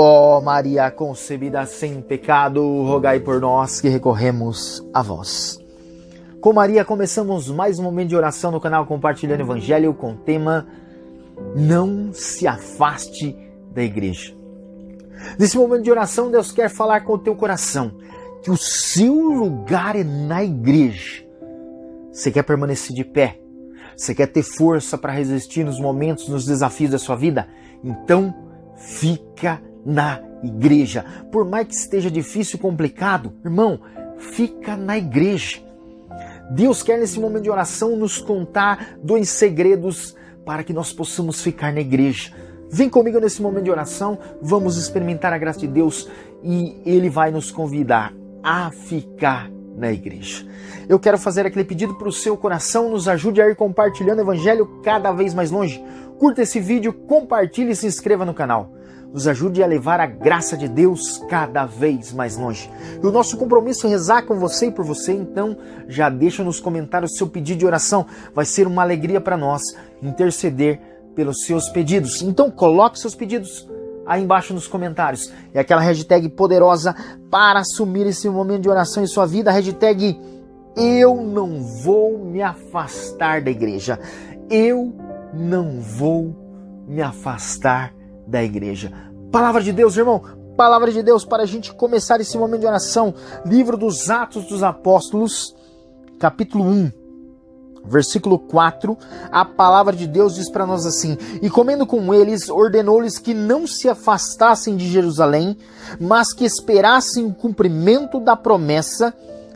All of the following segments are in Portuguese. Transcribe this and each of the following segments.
Ó Maria concebida sem pecado, rogai por nós que recorremos a vós. Com Maria começamos mais um momento de oração no canal Compartilhando Evangelho com o tema Não se afaste da igreja. Nesse momento de oração, Deus quer falar com o teu coração que o seu lugar é na igreja. Você quer permanecer de pé? Você quer ter força para resistir nos momentos, nos desafios da sua vida? Então, fica na igreja. Por mais que esteja difícil e complicado, irmão, fica na igreja. Deus quer nesse momento de oração nos contar 2 segredos para que nós possamos ficar na igreja. Vem comigo nesse momento de oração, vamos experimentar a graça de Deus e Ele vai nos convidar a ficar na igreja. Eu quero fazer aquele pedido para o seu coração, nos ajude a ir compartilhando o Evangelho cada vez mais longe. Curta esse vídeo, compartilhe e se inscreva no canal. Nos ajude a levar a graça de Deus cada vez mais longe. E o nosso compromisso é rezar com você e por você, então já deixa nos comentários o seu pedido de oração. Vai ser uma alegria para nós interceder pelos seus pedidos. Então coloque seus pedidos aí embaixo nos comentários. É aquela hashtag poderosa para assumir esse momento de oração em sua vida. A hashtag eu não vou me afastar da igreja. Eu não vou me afastar da igreja. Palavra de Deus, irmão. Palavra de Deus para a gente começar esse momento de oração. Livro dos Atos dos Apóstolos, capítulo 1. Versículo 4, a palavra de Deus diz para nós assim: E comendo com eles, ordenou-lhes que não se afastassem de Jerusalém, mas que esperassem o cumprimento da promessa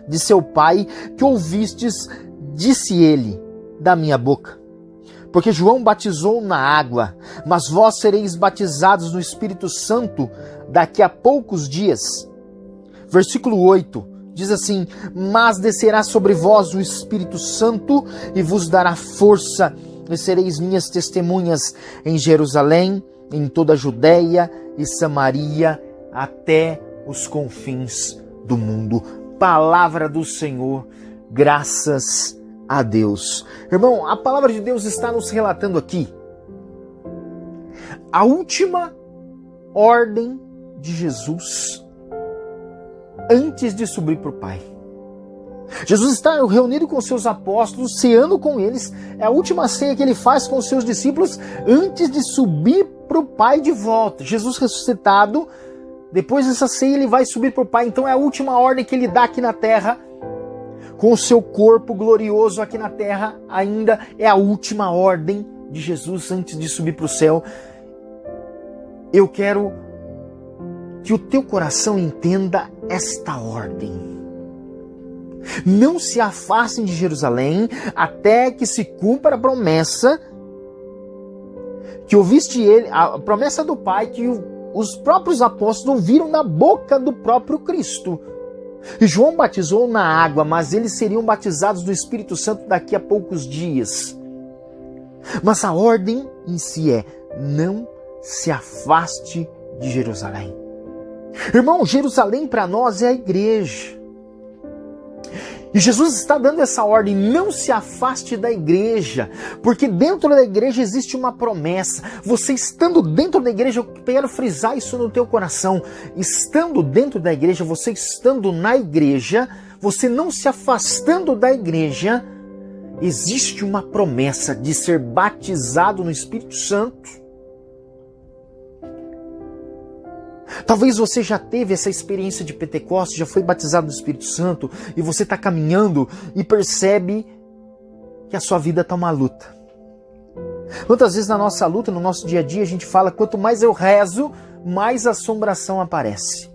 de seu Pai, que ouvistes, disse ele, da minha boca. Porque João batizou na água, mas vós sereis batizados no Espírito Santo daqui a poucos dias. Versículo 8. Diz assim: Mas descerá sobre vós o Espírito Santo e vos dará força, e sereis minhas testemunhas em Jerusalém, em toda a Judéia e Samaria, até os confins do mundo. Palavra do Senhor, graças a Deus. Irmão, a palavra de Deus está nos relatando aqui a última ordem de Jesus antes de subir para o Pai. Jesus está reunido com seus apóstolos, ceando com eles. É a última ceia que ele faz com os seus discípulos antes de subir para o Pai de volta. Jesus ressuscitado, depois dessa ceia ele vai subir para o Pai. Então é a última ordem que ele dá aqui na terra, com o seu corpo glorioso aqui na terra. Ainda é a última ordem de Jesus antes de subir para o céu. Eu quero que o teu coração entenda esta ordem. Não se afastem de Jerusalém até que se cumpra a promessa que ouviste ele, a promessa do Pai que os próprios apóstolos ouviram da boca do próprio Cristo. E João batizou na água, mas eles seriam batizados do Espírito Santo daqui a poucos dias. Mas a ordem em si é: não se afaste de Jerusalém. Irmão, Jerusalém para nós é a igreja. E Jesus está dando essa ordem: não se afaste da igreja, porque dentro da igreja existe uma promessa. Você estando dentro da igreja, eu quero frisar isso no teu coração. Estando dentro da igreja, você estando na igreja, você não se afastando da igreja, existe uma promessa de ser batizado no Espírito Santo. Talvez você já teve essa experiência de Pentecostes, já foi batizado no Espírito Santo e você está caminhando e percebe que a sua vida está uma luta. Quantas vezes na nossa luta, no nosso dia a dia, a gente fala: quanto mais eu rezo, mais assombração aparece.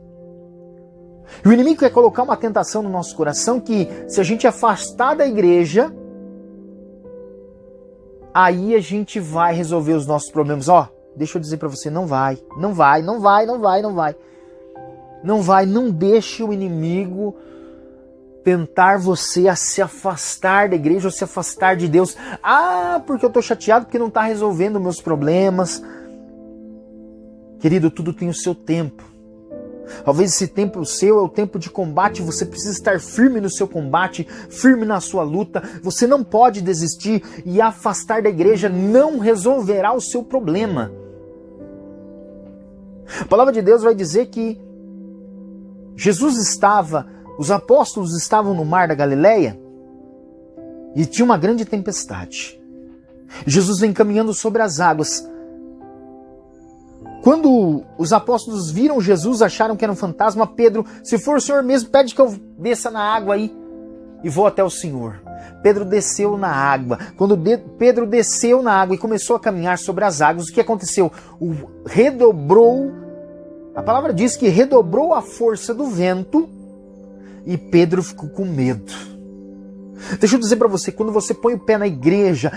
E o inimigo quer colocar uma tentação no nosso coração que, se a gente afastar da igreja, aí a gente vai resolver os nossos problemas. Deixa eu dizer para você, não vai. Não deixe o inimigo tentar você a se afastar da igreja ou se afastar de Deus. Porque eu estou chateado porque não está resolvendo meus problemas. Querido, tudo tem o seu tempo. Talvez esse tempo seu é o tempo de combate. Você precisa estar firme no seu combate, firme na sua luta. Você não pode desistir, e afastar da igreja não resolverá o seu problema. A palavra de Deus vai dizer que os apóstolos estavam no mar da Galileia e tinha uma grande tempestade. Jesus vem caminhando sobre as águas. Quando os apóstolos viram Jesus, acharam que era um fantasma. Pedro: se for o Senhor mesmo, pede que eu desça na água aí e vou até o Senhor. Pedro desceu na água. Quando Pedro desceu na água e começou a caminhar sobre as águas, o que aconteceu? A palavra diz que redobrou a força do vento e Pedro ficou com medo. Deixa eu dizer para você, quando você põe o pé na igreja,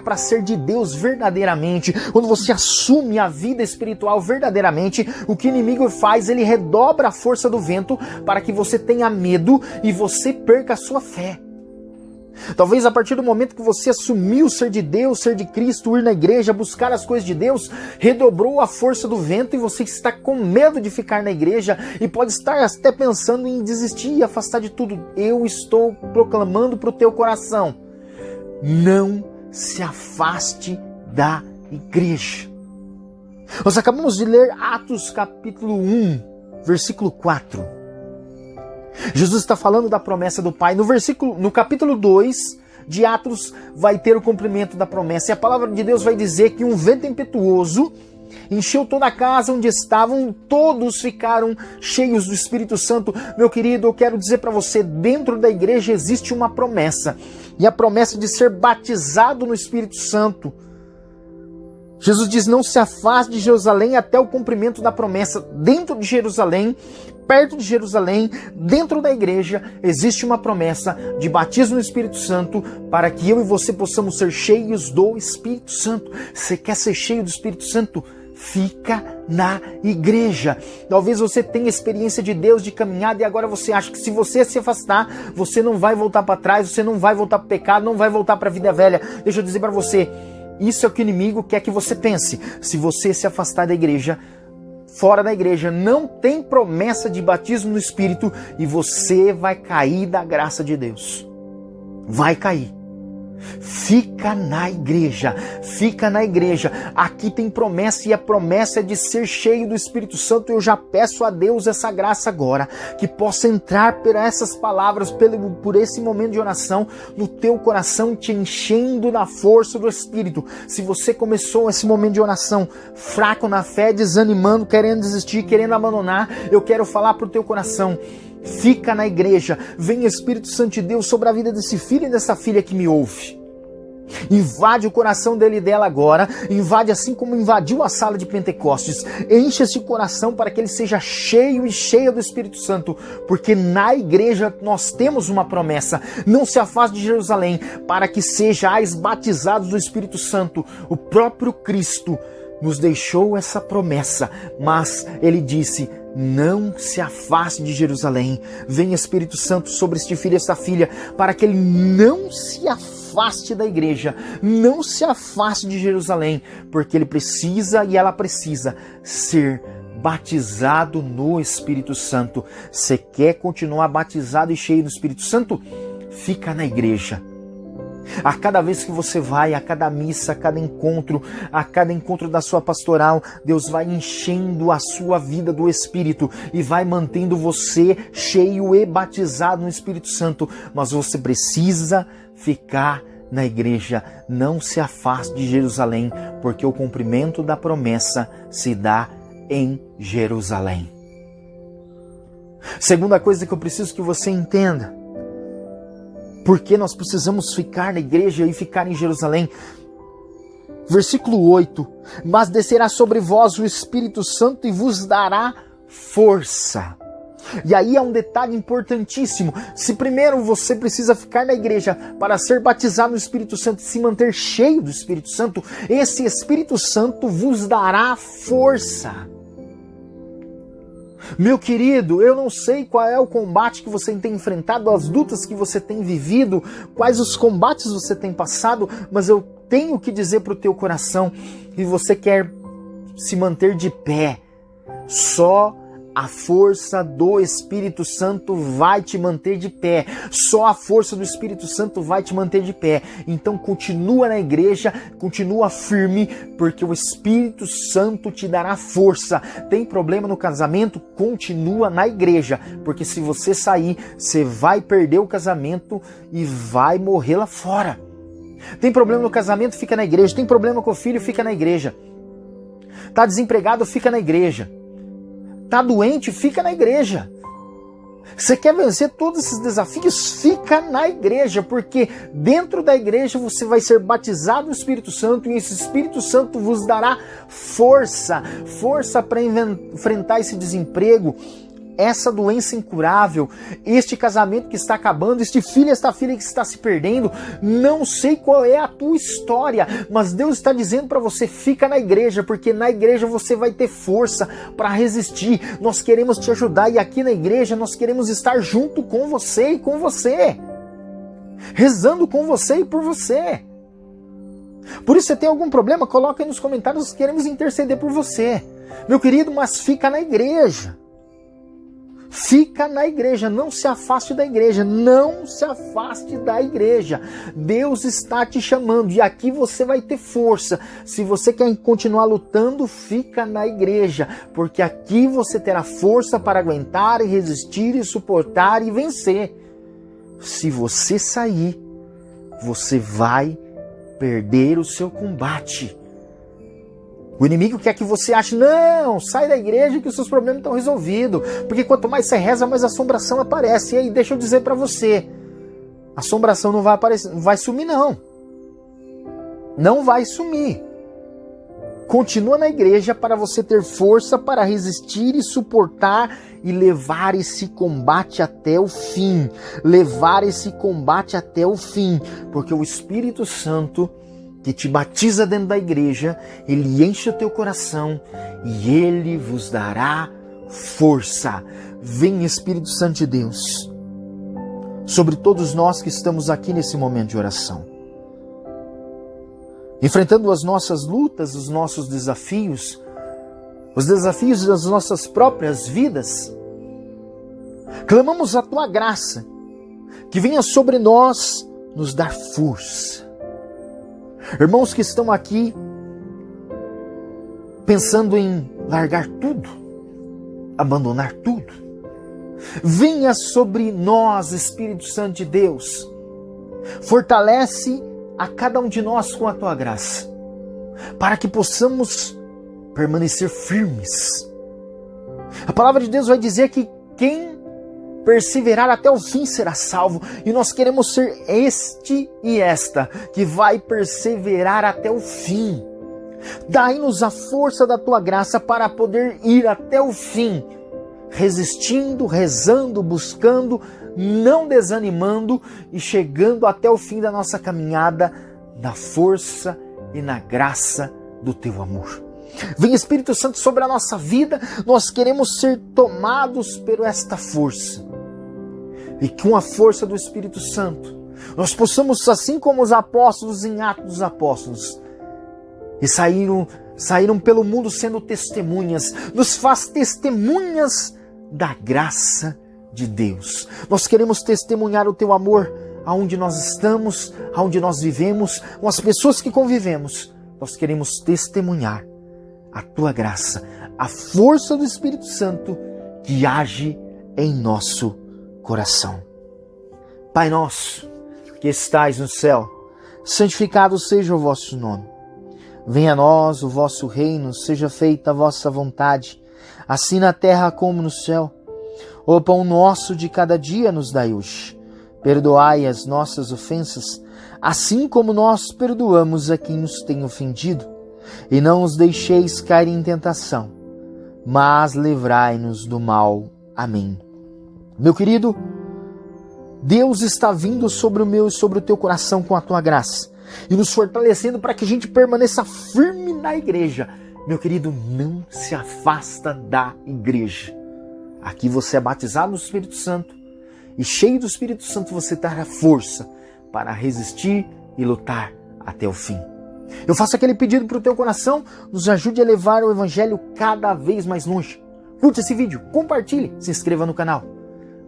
para ser de Deus verdadeiramente, quando você assume a vida espiritual verdadeiramente, o que o inimigo faz? Ele redobra a força do vento para que você tenha medo e você perca a sua fé. Talvez a partir do momento que você assumiu ser de Deus, ser de Cristo, ir na igreja, buscar as coisas de Deus, redobrou a força do vento e você está com medo de ficar na igreja e pode estar até pensando em desistir e afastar de tudo. Eu estou proclamando para o teu coração: não se afaste da igreja. Nós acabamos de ler Atos capítulo 1, versículo 4. Jesus está falando da promessa do Pai. No capítulo 2 de Atos vai ter o cumprimento da promessa. E a palavra de Deus vai dizer que um vento impetuoso encheu toda a casa onde estavam, todos ficaram cheios do Espírito Santo. Meu querido, eu quero dizer para você, dentro da igreja existe uma promessa. E a promessa de ser batizado no Espírito Santo. Jesus diz: não se afaste de Jerusalém até o cumprimento da promessa. Dentro de Jerusalém, perto de Jerusalém, dentro da igreja, existe uma promessa de batismo no Espírito Santo para que eu e você possamos ser cheios do Espírito Santo. Você quer ser cheio do Espírito Santo? Fica na igreja. Talvez você tenha experiência de Deus, de caminhada, e agora você acha que se você se afastar, você não vai voltar para trás, você não vai voltar para o pecado, não vai voltar para a vida velha. Deixa eu dizer para você, isso é o que o inimigo quer que você pense. Se você se afastar da igreja, fora da igreja, não tem promessa de batismo no Espírito e você vai cair da graça de Deus. Vai cair. Fica na igreja, fica na igreja. Aqui tem promessa e a promessa é de ser cheio do Espírito Santo. Eu já peço a Deus essa graça agora, que possa entrar por essas palavras, por esse momento de oração no teu coração, te enchendo da força do Espírito. Se você começou esse momento de oração fraco na fé, desanimando, querendo desistir, querendo abandonar, eu quero falar pro teu coração: fica na igreja. Vem Espírito Santo de Deus sobre a vida desse filho e dessa filha que me ouve. Invade o coração dele e dela agora. Invade assim como invadiu a sala de Pentecostes. Enche esse coração para que ele seja cheio e cheia do Espírito Santo. Porque na igreja nós temos uma promessa: não se afaste de Jerusalém, para que sejais batizados do Espírito Santo. O próprio Cristo nos deixou essa promessa, mas ele disse: não se afaste de Jerusalém. Vem Espírito Santo sobre este filho e esta filha, para que ele não se afaste da igreja, não se afaste de Jerusalém, porque ele precisa e ela precisa ser batizado no Espírito Santo. Você quer continuar batizado e cheio do Espírito Santo? Fica na igreja. A cada vez que você vai, a cada missa, a cada encontro da sua pastoral, Deus vai enchendo a sua vida do Espírito e vai mantendo você cheio e batizado no Espírito Santo. Mas você precisa ficar na igreja. Não se afaste de Jerusalém, porque o cumprimento da promessa se dá em Jerusalém. Segunda coisa que eu preciso que você entenda: porque nós precisamos ficar na igreja e ficar em Jerusalém. Versículo 8. Mas descerá sobre vós o Espírito Santo e vos dará força. E aí é um detalhe importantíssimo. Se primeiro você precisa ficar na igreja para ser batizado no Espírito Santo e se manter cheio do Espírito Santo, esse Espírito Santo vos dará força. Meu querido, eu não sei qual é o combate que você tem enfrentado, as lutas que você tem vivido, quais os combates você tem passado, mas eu tenho que dizer para o teu coração que você quer se manter de pé. Só A força do Espírito Santo vai te manter de pé. Só a força do Espírito Santo vai te manter de pé. Então continua na igreja, continua firme, porque o Espírito Santo te dará força. Tem problema no casamento? Continua na igreja, porque se você sair, você vai perder o casamento e vai morrer lá fora. Tem problema no casamento? Fica na igreja. Tem problema com o filho? Fica na igreja. Tá desempregado? Fica na igreja. Tá doente? Fica na igreja. Você quer vencer todos esses desafios? Fica na igreja, porque dentro da igreja você vai ser batizado no Espírito Santo e esse Espírito Santo vos dará força para enfrentar esse desemprego, essa doença incurável, este casamento que está acabando, este filho, esta filha que está se perdendo. Não sei qual é a tua história, mas Deus está dizendo para você, fica na igreja, porque na igreja você vai ter força para resistir. Nós queremos te ajudar e aqui na igreja nós queremos estar junto com você e com você, rezando com você e por você. Por isso, se tem algum problema, coloca aí nos comentários, queremos interceder por você. Meu querido, mas fica na igreja. Fica na igreja, não se afaste da igreja, não se afaste da igreja. Deus está te chamando e aqui você vai ter força. Se você quer continuar lutando, fica na igreja, porque aqui você terá força para aguentar e resistir e suportar e vencer. Se você sair, você vai perder o seu combate. O inimigo quer que você ache, não, sai da igreja que os seus problemas estão resolvidos. Porque quanto mais você reza, mais a assombração aparece. E aí, deixa eu dizer para você, a assombração não vai aparecer, não vai sumir não. Não vai sumir. Continua na igreja para você ter força para resistir e suportar e levar esse combate até o fim. Levar esse combate até o fim. Porque o Espírito Santo que te batiza dentro da igreja, ele enche o teu coração e ele vos dará força. Vem, Espírito Santo de Deus, sobre todos nós que estamos aqui nesse momento de oração, enfrentando as nossas lutas, os nossos desafios, os desafios das nossas próprias vidas. Clamamos a tua graça, que venha sobre nós nos dar força. Irmãos que estão aqui pensando em largar tudo, abandonar tudo, venha sobre nós, Espírito Santo de Deus. Fortalece a cada um de nós com a tua graça, para que possamos permanecer firmes. A palavra de Deus vai dizer que quem perseverar até o fim será salvo. E nós queremos ser este e esta que vai perseverar até o fim. Dai-nos a força da tua graça para poder ir até o fim, resistindo, rezando, buscando, não desanimando e chegando até o fim da nossa caminhada na força e na graça do teu amor. Vem, Espírito Santo, sobre a nossa vida. Nós queremos ser tomados por esta força. E com a força do Espírito Santo, nós possamos, assim como os apóstolos em Atos dos Apóstolos, e saíram pelo mundo sendo testemunhas, nos faz testemunhas da graça de Deus. Nós queremos testemunhar o teu amor aonde nós estamos, aonde nós vivemos, com as pessoas que convivemos. Nós queremos testemunhar a tua graça, a força do Espírito Santo que age em nosso coração. Pai nosso, que estais no céu, santificado seja o vosso nome. Venha a nós o vosso reino, seja feita a vossa vontade, assim na terra como no céu. O pão nosso de cada dia nos dai hoje. Perdoai as nossas ofensas, assim como nós perdoamos a quem nos tem ofendido. E não os deixeis cair em tentação, mas livrai-nos do mal. Amém. Meu querido, Deus está vindo sobre o meu e sobre o teu coração com a tua graça e nos fortalecendo para que a gente permaneça firme na igreja. Meu querido, não se afasta da igreja. Aqui você é batizado no Espírito Santo e cheio do Espírito Santo você terá força para resistir e lutar até o fim. Eu faço aquele pedido para o teu coração, nos ajude a levar o Evangelho cada vez mais longe. Curte esse vídeo, compartilhe, se inscreva no canal.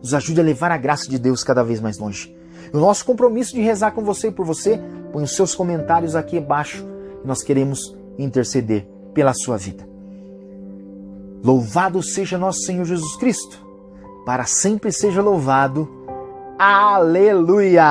Nos ajude a levar a graça de Deus cada vez mais longe. E o nosso compromisso de rezar com você e por você, põe os seus comentários aqui abaixo. E nós queremos interceder pela sua vida. Louvado seja nosso Senhor Jesus Cristo. Para sempre seja louvado. Aleluia!